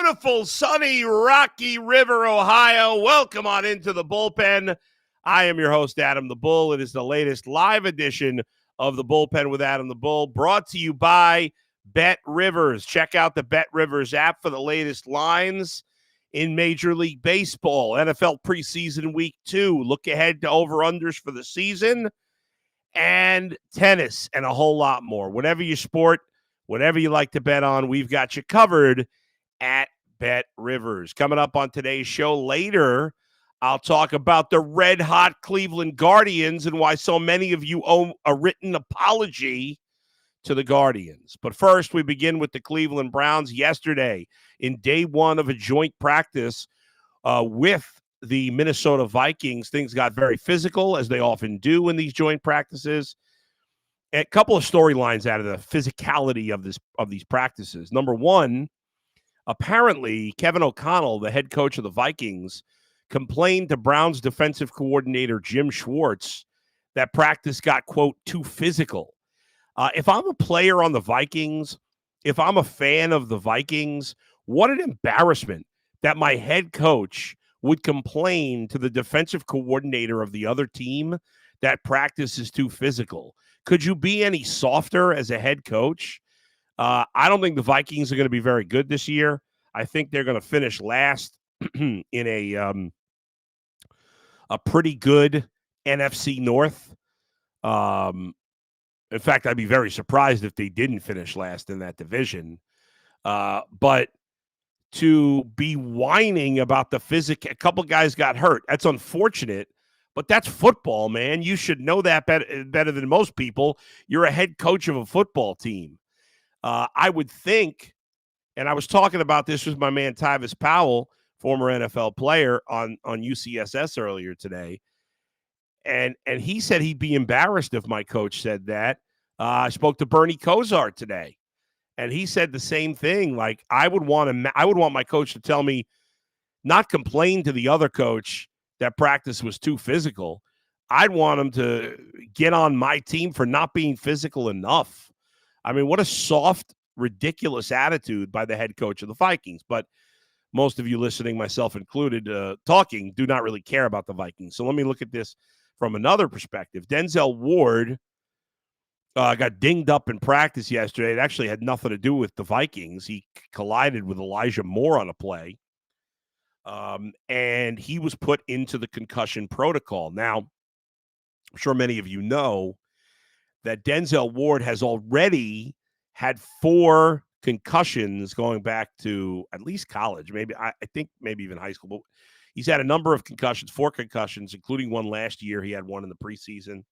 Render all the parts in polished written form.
beautiful, sunny, Rocky River, Ohio. Welcome on into the bullpen. I am your host, Adam the Bull. It is the latest live edition of the Bullpen with Adam the Bull, brought to you by Bet Rivers. Check out the Bet Rivers app for the latest lines in Major League Baseball, NFL preseason week 2. Look ahead to over-unders for the season, and tennis, and a whole lot more. Whatever your sport, whatever you like to bet on, we've got you covered at Bet Rivers. Coming up on today's show later, I'll talk about the red-hot Cleveland Guardians and why so many of you owe a written apology to the Guardians. But first, we begin with the Cleveland Browns. Yesterday, in day one of a joint practice with the Minnesota Vikings, things got very physical, as they often do in these joint practices. A couple of storylines out of the physicality of these practices. Number one, apparently Kevin O'Connell, the head coach of the Vikings, complained to Browns defensive coordinator Jim Schwartz that practice got, quote, too physical. If I'm a player on the Vikings, if I'm a fan of the Vikings, what an embarrassment that my head coach would complain to the defensive coordinator of the other team that practice is too physical. Could you be any softer as a head coach? I don't think the Vikings are going to be very good this year. I think they're going to finish last in a pretty good NFC North. In fact, I'd be very surprised if they didn't finish last in that division. But to be whining about the a couple guys got hurt. That's unfortunate, but that's football, man. You should know that better than most people. You're a head coach of a football team. I would think, and I was talking about this with my man Tyvis Powell, former NFL player, on UCSS earlier today, and he said he'd be embarrassed if my coach said that. I spoke to Bernie Kosar today, and he said the same thing. Like, I would want my coach to tell me, not complain to the other coach that practice was too physical. I'd want him to get on my team for not being physical enough. I mean, what a soft, ridiculous attitude by the head coach of the Vikings. But most of you listening, myself included, talking, do not really care about the Vikings. So let me look at this from another perspective. Denzel Ward got dinged up in practice yesterday. It actually had nothing to do with the Vikings. He collided with Elijah Moore on a play, and he was put into the concussion protocol. Now, I'm sure many of you know that Denzel Ward has already had 4 concussions going back to at least college, maybe I think maybe even high school. But he's had a number of concussions, 4 concussions, including one last year. He had one in the preseason.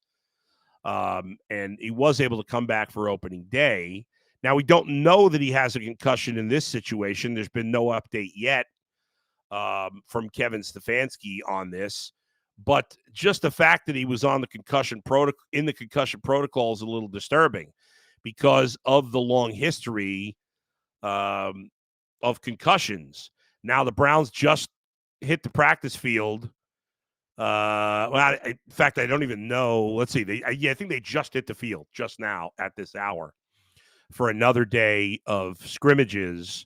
And he was able to come back for opening day. Now, we don't know that he has a concussion in this situation. There's been no update yet from Kevin Stefanski on this. But just the fact that he was on the concussion protocol is a little disturbing because of the long history of concussions. Now, the Browns just hit the practice field. In fact, I don't even know. Let's see. I think they just hit the field just now at this hour for another day of scrimmages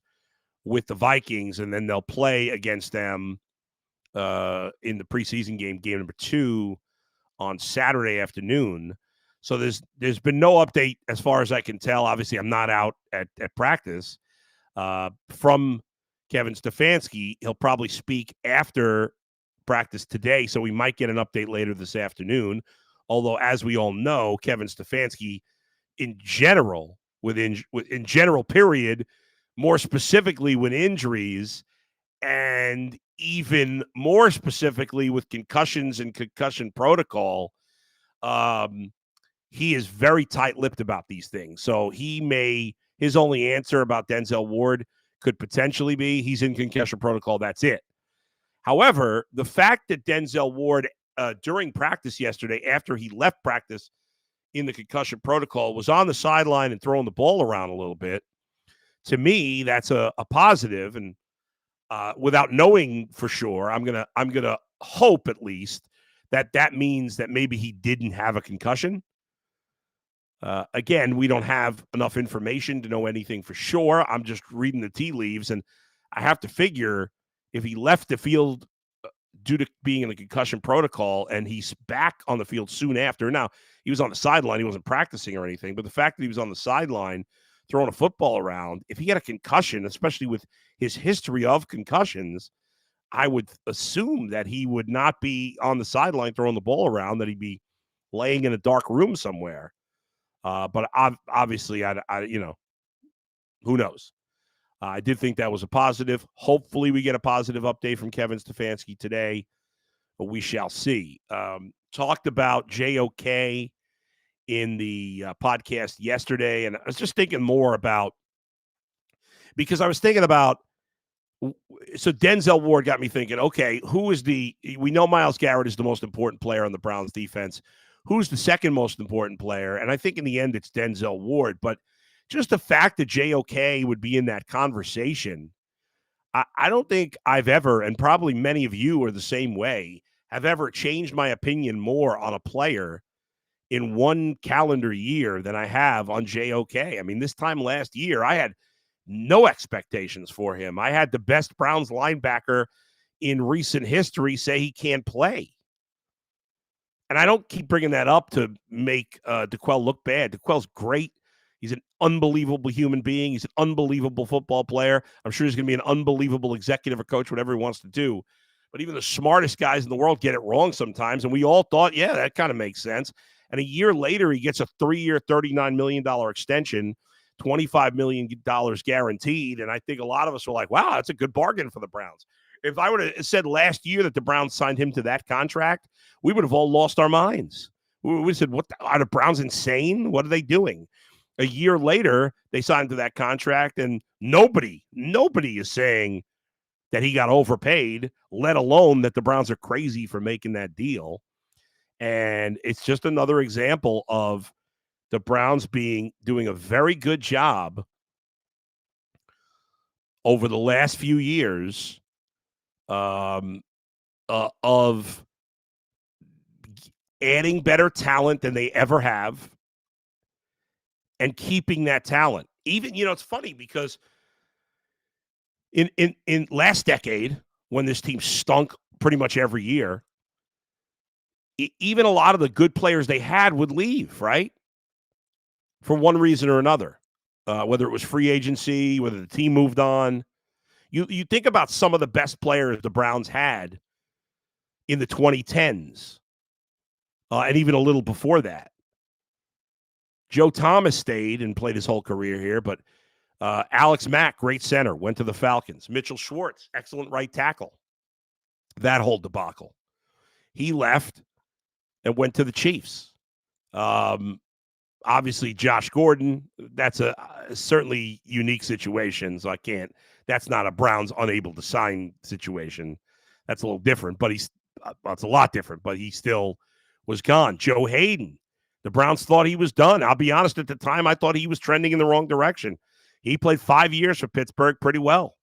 with the Vikings, and then they'll play against them in the preseason game number 2 on Saturday afternoon. So there's been no update as far as I can tell. Obviously, I'm not out at practice from Kevin Stefanski. He'll probably speak after practice today, so we might get an update later this afternoon. Although, as we all know, Kevin Stefanski, in general, in general period, more specifically with injuries, and even more specifically with concussions and concussion protocol, he is very tight-lipped about these things. So his only answer about Denzel Ward could potentially be he's in concussion protocol. That's it. However, the fact that Denzel Ward, during practice yesterday, after he left practice in the concussion protocol, was on the sideline and throwing the ball around a little bit, to me, that's a positive. And without knowing for sure, I'm gonna hope at least that means that maybe he didn't have a concussion. Again, we don't have enough information to know anything for sure. I'm just reading the tea leaves, and I have to figure if he left the field due to being in the concussion protocol and he's back on the field soon after. Now, he was on the sideline. He wasn't practicing or anything, but the fact that he was on the sideline throwing a football around, if he had a concussion, especially with his history of concussions, I would assume that he would not be on the sideline throwing the ball around, that he'd be laying in a dark room somewhere. But obviously, who knows? I did think that was a positive. Hopefully, we get a positive update from Kevin Stefanski today, but we shall see. Talked about JOK in the podcast yesterday, and I was just thinking more about, because I was thinking about, so Denzel Ward got me thinking, okay, we know Myles Garrett is the most important player on the Browns defense. Who's the second most important player? And I think in the end, it's Denzel Ward, but just the fact that JOK would be in that conversation, I don't think I've ever, and probably many of you are the same way, have ever changed my opinion more on a player in one calendar year than I have on JOK. I mean, this time last year, I had no expectations for him. I had the best Browns linebacker in recent history say he can't play. And I don't keep bringing that up to make DeQuell look bad. DeQuell's great. He's an unbelievable human being. He's an unbelievable football player. I'm sure he's going to be an unbelievable executive or coach, whatever he wants to do. But even the smartest guys in the world get it wrong sometimes. And we all thought, yeah, that kind of makes sense. And a year later, he gets a 3-year, $39 million extension, $25 million guaranteed. And I think a lot of us were like, wow, that's a good bargain for the Browns. If I would have said last year that the Browns signed him to that contract, we would have all lost our minds. We said, are the Browns insane? What are they doing? A year later, they signed to that contract, and nobody is saying that he got overpaid, let alone that the Browns are crazy for making that deal. And it's just another example of the Browns doing a very good job over the last few years of adding better talent than they ever have and keeping that talent. Even, it's funny because in last decade, when this team stunk pretty much every year, even a lot of the good players they had would leave, right? For one reason or another, whether it was free agency, whether the team moved on. You think about some of the best players the Browns had in the 2010s, and even a little before that. Joe Thomas stayed and played his whole career here, but Alex Mack, great center, went to the Falcons. Mitchell Schwartz, excellent right tackle. That whole debacle. He left and went to the Chiefs. Obviously, Josh Gordon, that's a certainly unique situation, so that's not a Browns unable to sign situation. That's a little different, but it's a lot different, but he still was gone. Joe Hayden, the Browns thought he was done. I'll be honest, at the time, I thought he was trending in the wrong direction. He played 5 years for Pittsburgh pretty well.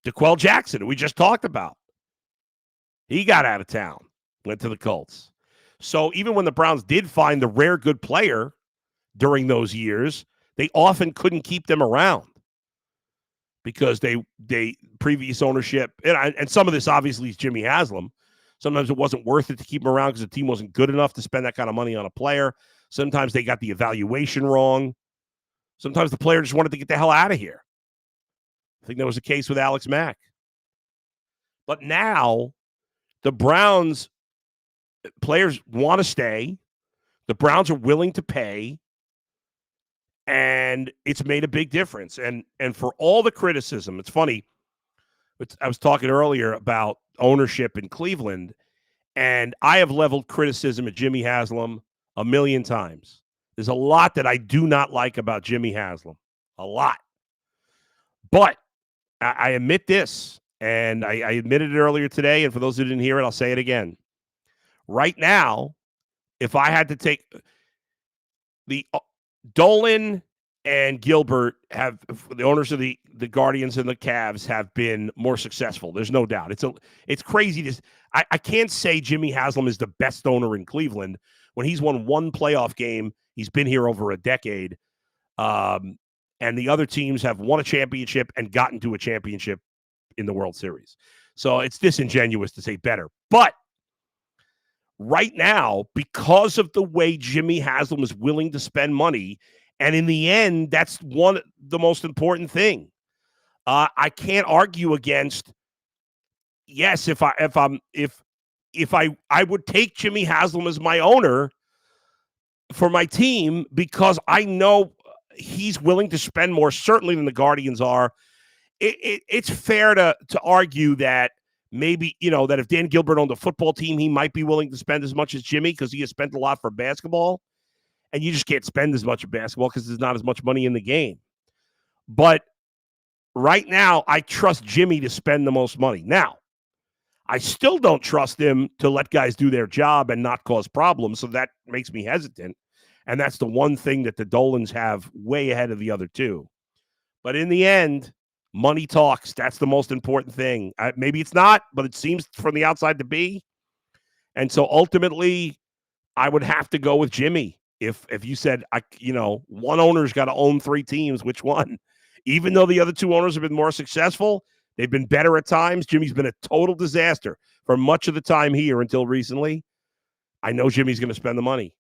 DeQuell Jackson, we just talked about. He got out of town, went to the Colts. So even when the Browns did find the rare good player during those years, they often couldn't keep them around because they previous ownership, and some of this obviously is Jimmy Haslam. Sometimes it wasn't worth it to keep him around because the team wasn't good enough to spend that kind of money on a player. Sometimes they got the evaluation wrong. Sometimes the player just wanted to get the hell out of here. I think that was the case with Alex Mack. But now the Browns players want to stay. The Browns are willing to pay. And it's made a big difference. And for all the criticism, it's funny. I was talking earlier about ownership in Cleveland, and I have leveled criticism at Jimmy Haslam a million times. There's a lot that I do not like about Jimmy Haslam. A lot. But I admit this, and I admitted it earlier today, and for those who didn't hear it, I'll say it again. Right now, if I had to take the Dolan and Gilbert have the owners of the Guardians and the Cavs have been more successful. There's no doubt. It's crazy. I can't say Jimmy Haslam is the best owner in Cleveland when he's won one playoff game. He's been here over a decade. and the other teams have won a championship and gotten to a championship in the World Series. So it's disingenuous to say better. But right now, because of the way Jimmy Haslam is willing to spend money, and in the end, that's the most important thing. I can't argue against. Yes, if I would take Jimmy Haslam as my owner for my team, because I know he's willing to spend more, certainly, than the Guardians are. It's fair to argue that maybe, that if Dan Gilbert owned a football team, he might be willing to spend as much as Jimmy, because he has spent a lot for basketball, and you just can't spend as much of basketball because there's not as much money in the game. But right now, I trust Jimmy to spend the most money. Now, I still don't trust him to let guys do their job and not cause problems, so that makes me hesitant. And that's the one thing that the Dolans have way ahead of the other two. But in the end, money talks. That's the most important thing. Maybe it's not, but it seems from the outside to be. And so ultimately, I would have to go with Jimmy. If you said, one owner's got to own 3 teams, which one? Even though the other 2 owners have been more successful, they've been better at times. Jimmy's been a total disaster for much of the time here until recently. I know Jimmy's going to spend the money.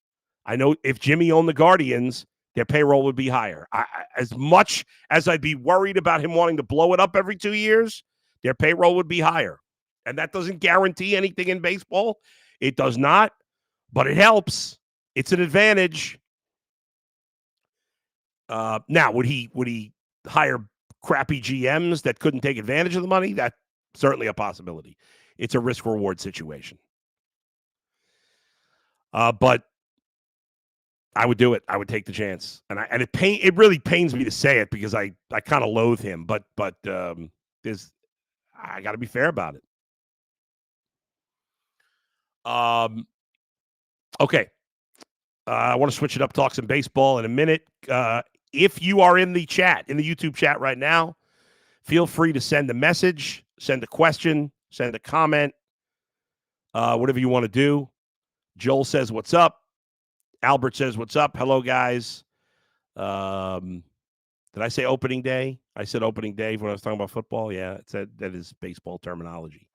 I know if Jimmy owned the Guardians, their payroll would be higher. As much as I'd be worried about him wanting to blow it up every 2 years, their payroll would be higher. And that doesn't guarantee anything in baseball. It does not, but it helps. It's an advantage. Now, would he hire crappy GMs that couldn't take advantage of the money? That's certainly a possibility. It's a risk-reward situation. But I would do it. I would take the chance, and it really pains me to say it because I kind of loathe him, but I got to be fair about it. Okay, I want to switch it up. Talk some baseball in a minute. If you are in the chat, in the YouTube chat right now, feel free to send a message, send a question, send a comment, whatever you want to do. Joel says, "What's up?" Albert says, "What's up?" Hello, guys. Did I say opening day? I said opening day when I was talking about football. Yeah, that is baseball terminology.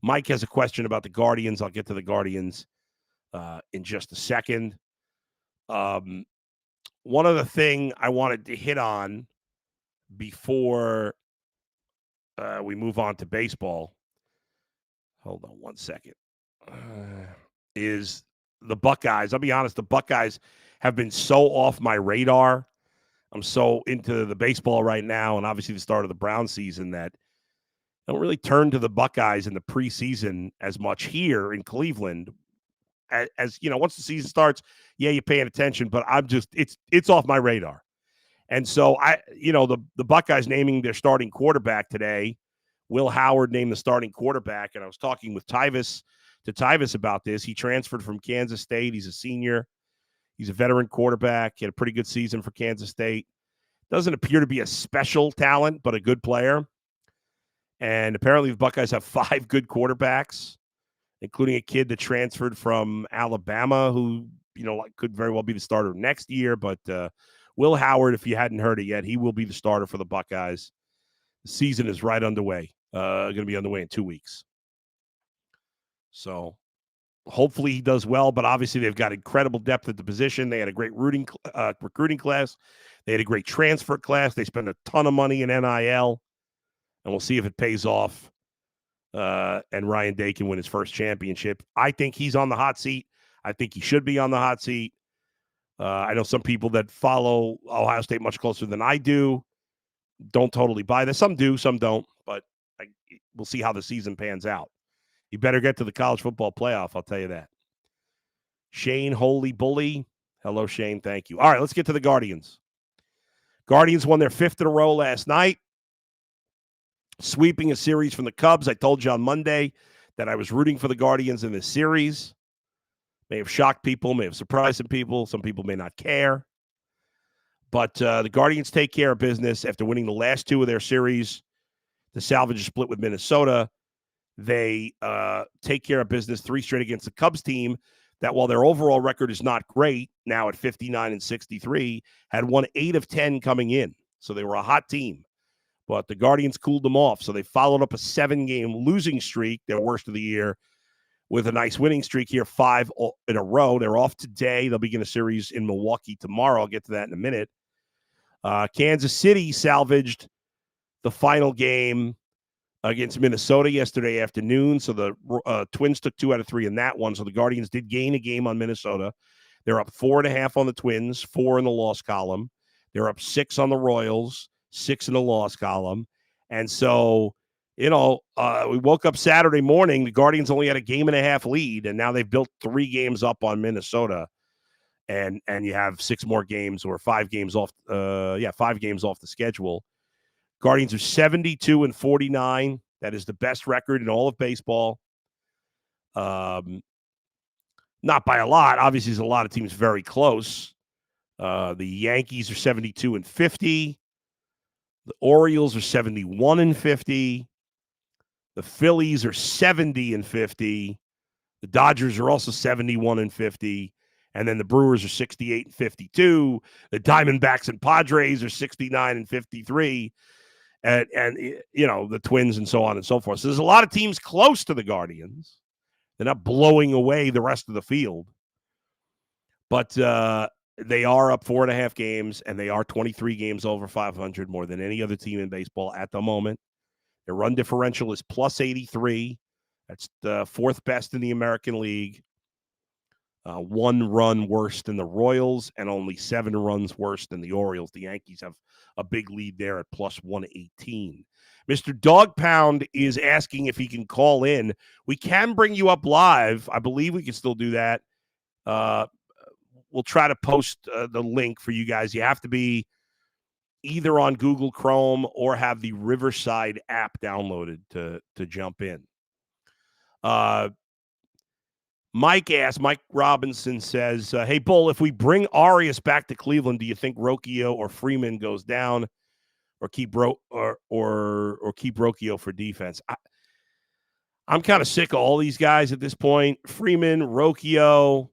Mike has a question about the Guardians. I'll get to the Guardians in just a second. One other thing I wanted to hit on before we move on to baseball. Hold on one second. Is the Buckeyes. I'll be honest, the Buckeyes have been so off my radar. I'm so into the baseball right now, and obviously the start of the Brown season, that I don't really turn to the Buckeyes in the preseason as much here in Cleveland. As once the season starts, yeah, you're paying attention, but I'm just it's off my radar. And so the Buckeyes naming their starting quarterback today. Will Howard named the starting quarterback, and I was talking with Tyvis about this. He transferred from Kansas State. He's a senior. He's a veteran quarterback. He had a pretty good season for Kansas State. Doesn't appear to be a special talent, but a good player. And apparently the Buckeyes have 5 good quarterbacks, including a kid that transferred from Alabama who, could very well be the starter next year. But Will Howard, if you hadn't heard it yet, he will be the starter for the Buckeyes. The season is right underway. Going to be underway in 2 weeks. So hopefully he does well, but obviously they've got incredible depth at the position. They had a great recruiting class. They had a great transfer class. They spent a ton of money in NIL, and we'll see if it pays off. And Ryan Day can win his first championship. I think he's on the hot seat. I think he should be on the hot seat. I know some people that follow Ohio State much closer than I do don't totally buy this. Some do, some don't, but we'll see how the season pans out. You better get to the college football playoff, I'll tell you that. Shane Holy Bully. Hello, Shane. Thank you. All right, let's get to the Guardians. Guardians won their 5th in a row last night, sweeping a series from the Cubs. I told you on Monday that I was rooting for the Guardians in this series. May have shocked people, may have surprised some people. Some people may not care. But the Guardians take care of business after winning the last 2 of their series. The salvage split with Minnesota. They take care of business 3 straight against the Cubs team that, while their overall record is not great, now at 59-63, had won 8 of 10 coming in. So they were a hot team. But the Guardians cooled them off. So they followed up a 7-game losing streak, their worst of the year, with a nice winning streak here, 5 in a row. They're off today. They'll begin a series in Milwaukee tomorrow. I'll get to that in a minute. Kansas City salvaged the final game against Minnesota yesterday afternoon. So the Twins took 2 out of 3 in that one. So the Guardians did gain a game on Minnesota. They're up 4.5 on the Twins, 4 in the loss column. They're up 6 on the Royals, 6 in the loss column. And so, we woke up Saturday morning. The Guardians only had a 1.5 game lead, and now they've built 3 games up on Minnesota. And you have 6 more games or 5 games off. 5 games off the schedule. Guardians are 72-49. That is the best record in all of baseball. Not by a lot. Obviously, there's a lot of teams very close. The Yankees are 72-50. The Orioles are 71-50. The Phillies are 70-50. The Dodgers are also 71-50. And then the Brewers are 68-52. The Diamondbacks and Padres are 69-53. And the Twins and so on and so forth. So there's a lot of teams close to the Guardians. They're not blowing away the rest of the field. But they are up 4.5 games, and they are 23 games over 500, more than any other team in baseball at the moment. Their run differential is plus 83. That's the 4th best in the American League. 1 run worse than the Royals, and only 7 runs worse than the Orioles. The Yankees have a big lead there at plus 118. Mr. Dog Pound is asking if he can call in. We can bring you up live. I believe we can still do that. We'll try to post the link for you guys. You have to be either on Google Chrome or have the Riverside app downloaded to jump in. Mike Robinson says, hey, Bull, if we bring Arias back to Cleveland, do you think Rocchio or Freeman goes down or keep keep Rocchio for defense? I'm kind of sick of all these guys at this point. Freeman, Rocchio,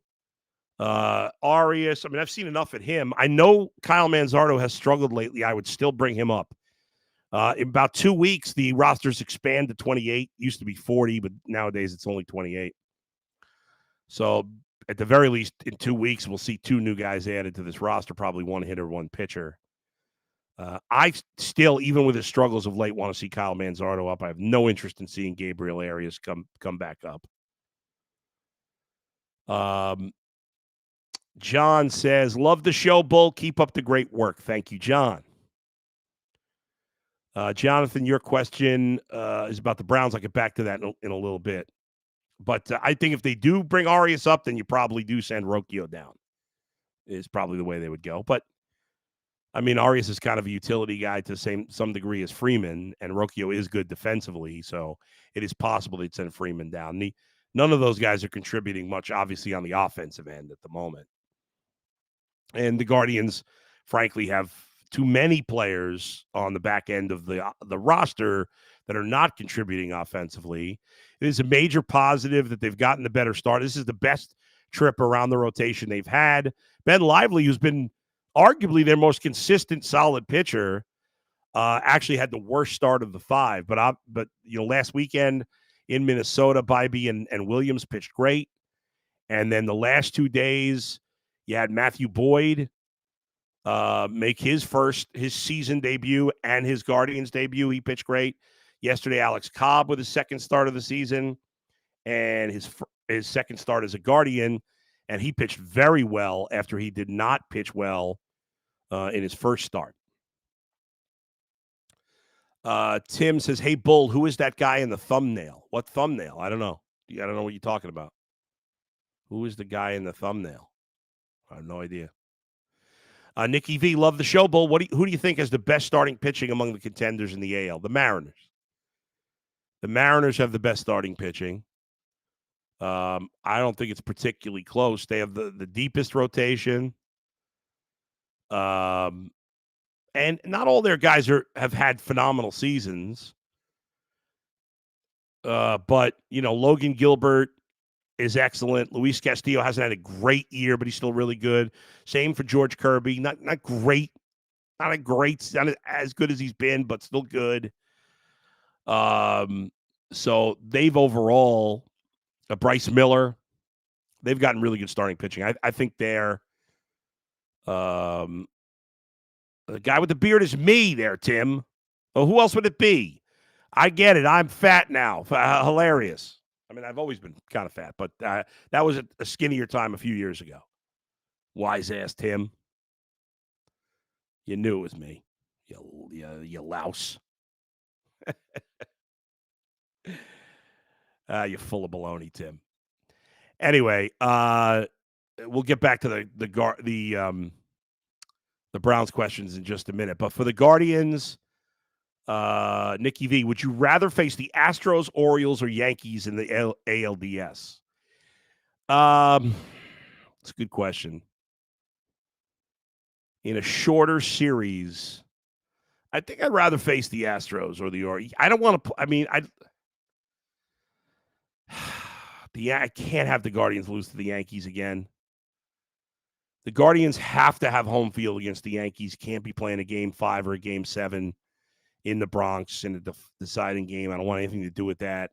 Arias. I mean, I've seen enough at him. I know Kyle Manzardo has struggled lately. I would still bring him up. In about 2 weeks, the rosters expand to 28. Used to be 40, but nowadays it's only 28. So at the very least, in 2 weeks, we'll see 2 new guys added to this roster, probably 1 hitter, 1 pitcher. I still, even with his struggles of late, want to see Kyle Manzardo up. I have no interest in seeing Gabriel Arias come back up. John says, love the show, Bull. Keep up the great work. Thank you, John. Jonathan, your question is about the Browns. I'll get back to that in a little bit. But I think if they do bring Arias up, then you probably do send Rocchio down. Is probably the way they would go. But, I mean, Arias is kind of a utility guy to some degree as Freeman, and Rocchio is good defensively, so it is possible they'd send Freeman down. None of those guys are contributing much, obviously, on the offensive end at the moment. And the Guardians, frankly, have too many players on the back end of the roster that are not contributing offensively. It is a major positive that they've gotten a better start. This is the best trip around the rotation they've had. Ben Lively, who's been arguably their most consistent, solid pitcher, actually had the worst start of the 5. But last weekend in Minnesota, Bybee and Williams pitched great. And then the last 2 days, you had Matthew Boyd make his season debut and his Guardians debut. He pitched great. Yesterday, Alex Cobb with his second start of the season and his second start as a Guardian, and he pitched very well after he did not pitch well in his first start. Tim says, hey, Bull, who is that guy in the thumbnail? What thumbnail? I don't know. I don't know what you're talking about. Who is the guy in the thumbnail? I have no idea. Nikki V, love the show, Bull. Who do you think has the best starting pitching among the contenders in the AL? The Mariners. The Mariners have the best starting pitching. I don't think it's particularly close. They have the deepest rotation. And not all their guys have had phenomenal seasons. But, Logan Gilbert is excellent. Luis Castillo hasn't had a great year, but he's still really good. Same for George Kirby. Not great Not as good as he's been, but still good. So they've overall, Bryce Miller, they've gotten really good starting pitching. I think they're the guy with the beard is me there, Tim. Well, who else would it be? I get it. I'm fat now. Hilarious. I mean, I've always been kind of fat, but that was a skinnier time a few years ago. Wise ass Tim. You knew it was me. You louse. You're full of baloney, Tim. Anyway, we'll get back to the Browns questions in just a minute. But for the Guardians, Nikki V, would you rather face the Astros, Orioles, or Yankees in the ALDS? It's a good question. In a shorter series, I think I'd rather face the Astros or the Orioles. I don't want to. I mean, I can't have the Guardians lose to the Yankees again. The Guardians have to have home field against the Yankees. Can't be playing a Game 5 or a Game 7 in the Bronx in a deciding game. I don't want anything to do with that.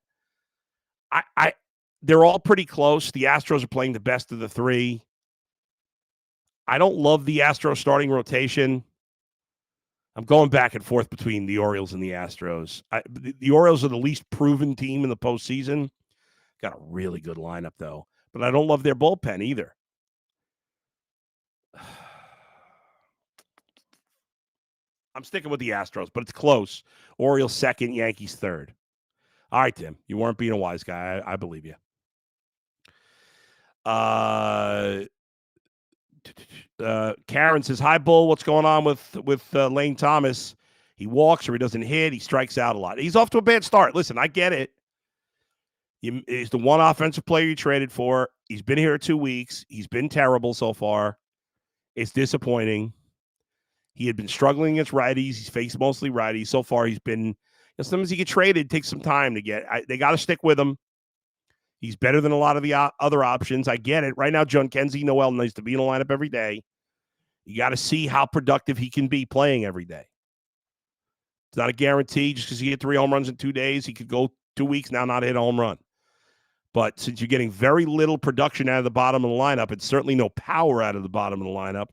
They're all pretty close. The Astros are playing the best of the three. I don't love the Astros starting rotation. I'm going back and forth between the Orioles and the Astros. The Orioles are the least proven team in the postseason. Got a really good lineup, though. But I don't love their bullpen either. I'm sticking with the Astros, but it's close. Orioles second, Yankees third. All right, Tim. You weren't being a wise guy. I believe you. Karen says, hi, Bull. What's going on with Lane Thomas? He walks or he doesn't hit. He strikes out a lot. He's off to a bad start. Listen, I get it. He's the one offensive player you traded for. He's been here 2 weeks. He's been terrible so far. It's disappointing. He had been struggling against righties. He's faced mostly righties. So far, he's been, sometimes he get traded, takes some time to get. They got to stick with him. He's better than a lot of the other options. I get it. Right now, John Kenzie Noel needs to be in the lineup every day. You got to see how productive he can be playing every day. It's not a guarantee. Just because he hit 3 home runs in 2 days, he could go 2 weeks now not hit a home run. But since you're getting very little production out of the bottom of the lineup, and certainly no power out of the bottom of the lineup,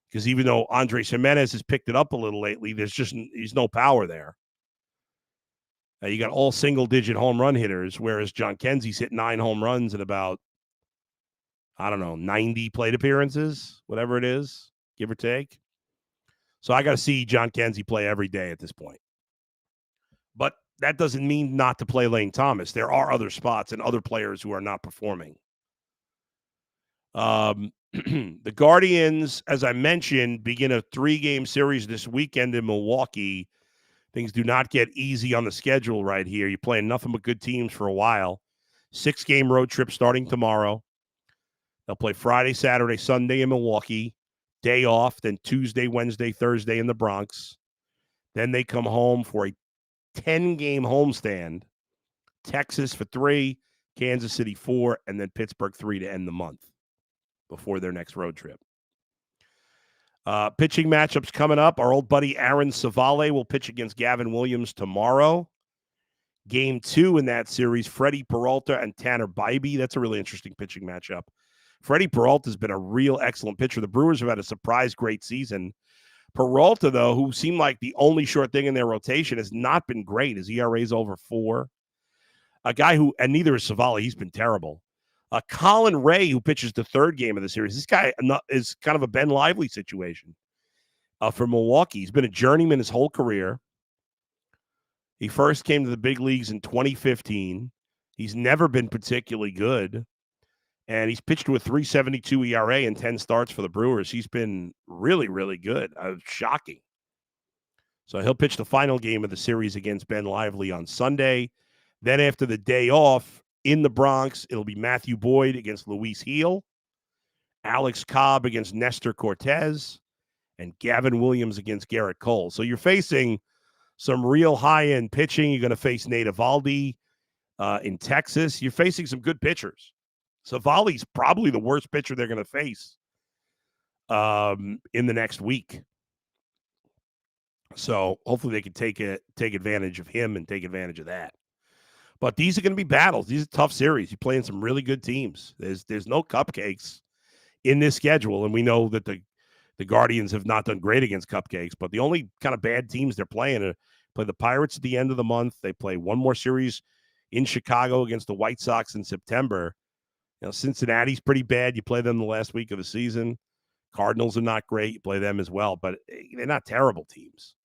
because even though Andres Jimenez has picked it up a little lately, there's no power there. You got all single-digit home run hitters, whereas John Kenzie's hit 9 home runs in about, 90 plate appearances, whatever it is, give or take. So I got to see John Kenzie play every day at this point. But that doesn't mean not to play Lane Thomas. There are other spots and other players who are not performing. The Guardians, as I mentioned, begin a 3-game series this weekend in Milwaukee. Things do not get easy on the schedule right here. You're playing nothing but good teams for a while. 6-game road trip starting tomorrow. They'll play Friday, Saturday, Sunday in Milwaukee. Day off, then Tuesday, Wednesday, Thursday in the Bronx. Then they come home for a 10-game homestand. Texas for 3, Kansas City 4, and then Pittsburgh 3 to end the month before their next road trip. Pitching matchups coming up. Our old buddy Aaron Savale will pitch against Gavin Williams tomorrow. Game 2 in that series, Freddie Peralta and Tanner Bybee. That's a really interesting pitching matchup. Freddie Peralta has been a real excellent pitcher. The Brewers have had a surprise great season. Peralta, though, who seemed like the only short thing in their rotation, has not been great. His ERA is over 4. A guy who, and neither is Savale, he's been terrible. Colin Ray, who pitches the 3rd game of the series. This guy is kind of a Ben Lively situation for Milwaukee. He's been a journeyman his whole career. He first came to the big leagues in 2015. He's never been particularly good. And he's pitched with 3.72 ERA in 10 starts for the Brewers. He's been really, really good. Shocking. So he'll pitch the final game of the series against Ben Lively on Sunday. Then after the day off in the Bronx, it'll be Matthew Boyd against Luis Heel, Alex Cobb against Nestor Cortez, and Gavin Williams against Garrett Cole. So you're facing some real high-end pitching. You're going to face Nate Eovaldi in Texas. You're facing some good pitchers. Savali's probably the worst pitcher they're going to face in the next week. So hopefully they can take advantage of him and take advantage of that. But these are going to be battles. These are tough series. You're playing some really good teams. There's no cupcakes in this schedule, and we know that the Guardians have not done great against cupcakes. But the only kind of bad teams they're playing play the Pirates at the end of the month. They play one more series in Chicago against the White Sox in September. Cincinnati's pretty bad. You play them the last week of the season. Cardinals are not great. You play them as well, but they're not terrible teams.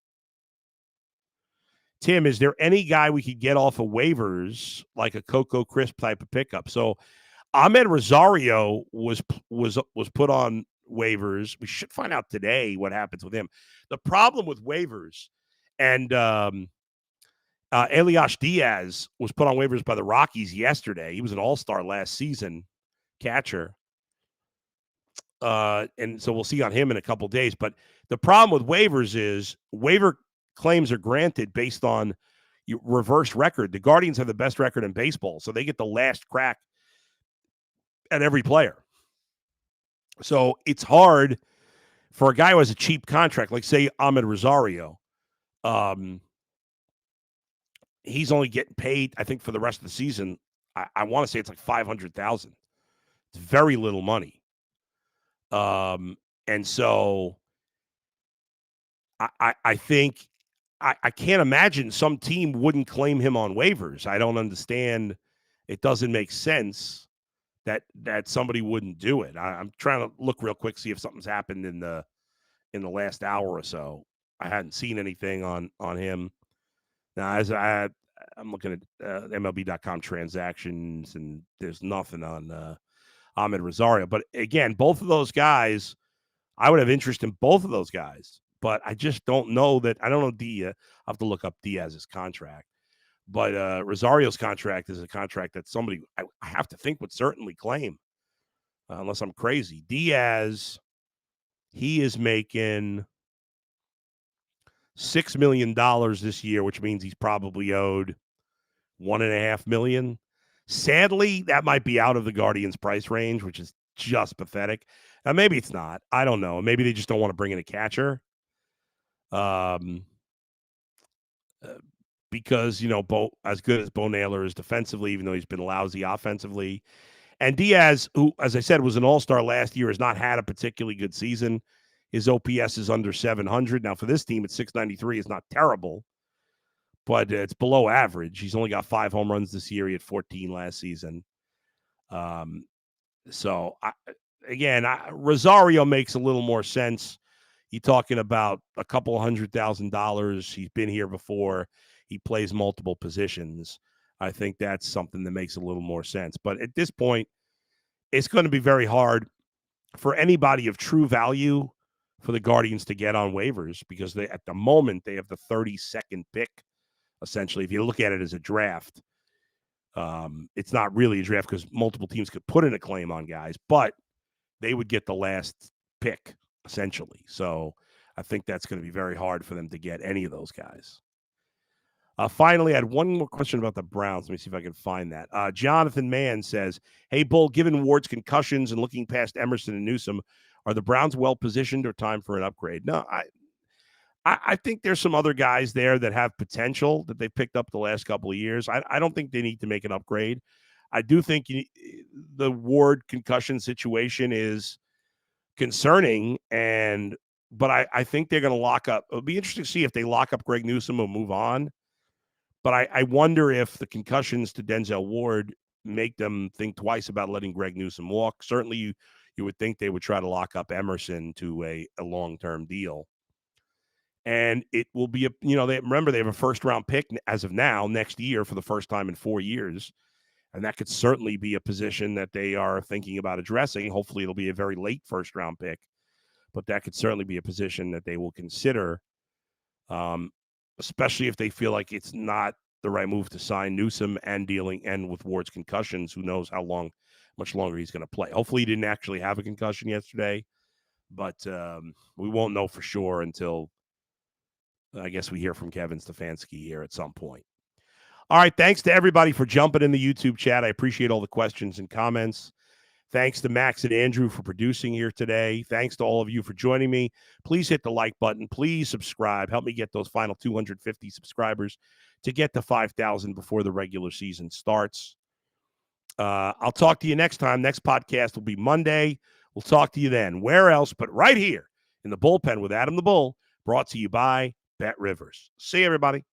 Tim, is there any guy we could get off of waivers like a Coco Crisp type of pickup? So Ahmed Rosario was put on waivers. We should find out today what happens with him. The problem with waivers, and Elias Diaz was put on waivers by the Rockies yesterday. He was an all-star last season, catcher. And so we'll see on him in a couple days. But the problem with waivers is waiver claims are granted based on reverse record. The Guardians have the best record in baseball, so they get the last crack at every player. So it's hard for a guy who has a cheap contract, like say Ahmed Rosario. He's only getting paid, I think, for the rest of the season. I want to say it's like $500,000. It's very little money. And so I think I can't imagine some team wouldn't claim him on waivers. I don't understand. It doesn't make sense that somebody wouldn't do it. I'm trying to look real quick, see if something's happened in the last hour or so. I hadn't seen anything on him. Now, as I'm looking at MLB.com transactions, and there's nothing on Ahmed Rosario. But again, both of those guys, I would have interest in both of those guys. But I just don't know that. I don't know Diaz. I'll have to look up Diaz's contract. But Rosario's contract is a contract that somebody I have to think would certainly claim, unless I'm crazy. Diaz, he is making $6 million this year, which means he's probably owed $1.5 million. Sadly, that might be out of the Guardians' price range, which is just pathetic. Now, maybe it's not. I don't know. Maybe they just don't want to bring in a catcher. Because, as good as Bo Naylor is defensively, even though he's been lousy offensively. And Diaz, who, as I said, was an all-star last year, has not had a particularly good season. His OPS is under 700. Now, for this team, it's 693. It's not terrible, but it's below average. He's only got 5 home runs this year. He had 14 last season. Rosario makes a little more sense. You're talking about a couple $100,000. He's been here before. He plays multiple positions. I think that's something that makes a little more sense. But at this point, it's going to be very hard for anybody of true value for the Guardians to get on waivers because at the moment they have the 32nd pick. Essentially, if you look at it as a draft, it's not really a draft because multiple teams could put in a claim on guys, but they would get the last pick essentially. So I think that's going to be very hard for them to get any of those guys. Finally, I had one more question about the Browns. Let me see if I can find that. Jonathan Mann says, hey, Bull, given Ward's concussions and looking past Emerson and Newsom, are the Browns well-positioned or time for an upgrade? No, I think there's some other guys there that have potential that they picked up the last couple of years. I don't think they need to make an upgrade. I do think the Ward concussion situation is concerning, but I think they're going to lock up. It'll be interesting to see if they lock up Greg Newsom or move on. But I wonder if the concussions to Denzel Ward make them think twice about letting Greg Newsom walk. Certainly, you would think they would try to lock up Emerson to a long-term deal. And it will be they have a first-round pick as of now next year for the first time in 4 years. And that could certainly be a position that they are thinking about addressing. Hopefully, it'll be a very late first-round pick. But that could certainly be a position that they will consider, especially if they feel like it's not the right move to sign Newsom and with Ward's concussions. Who knows much longer he's going to play. Hopefully he didn't actually have a concussion yesterday, but we won't know for sure until I guess we hear from Kevin Stefanski here at some point. All right, thanks to everybody for jumping in the YouTube chat. I appreciate all the questions and comments. Thanks to Max and Andrew for producing here today. Thanks to all of you for joining me. Please hit the like button. Please subscribe. Help me get those final 250 subscribers to get to 5,000 before the regular season starts. I'll talk to you next time. Next podcast will be Monday. We'll talk to you then. Where else but right here in the bullpen with Adam the Bull, brought to you by Bet Rivers. See you, everybody.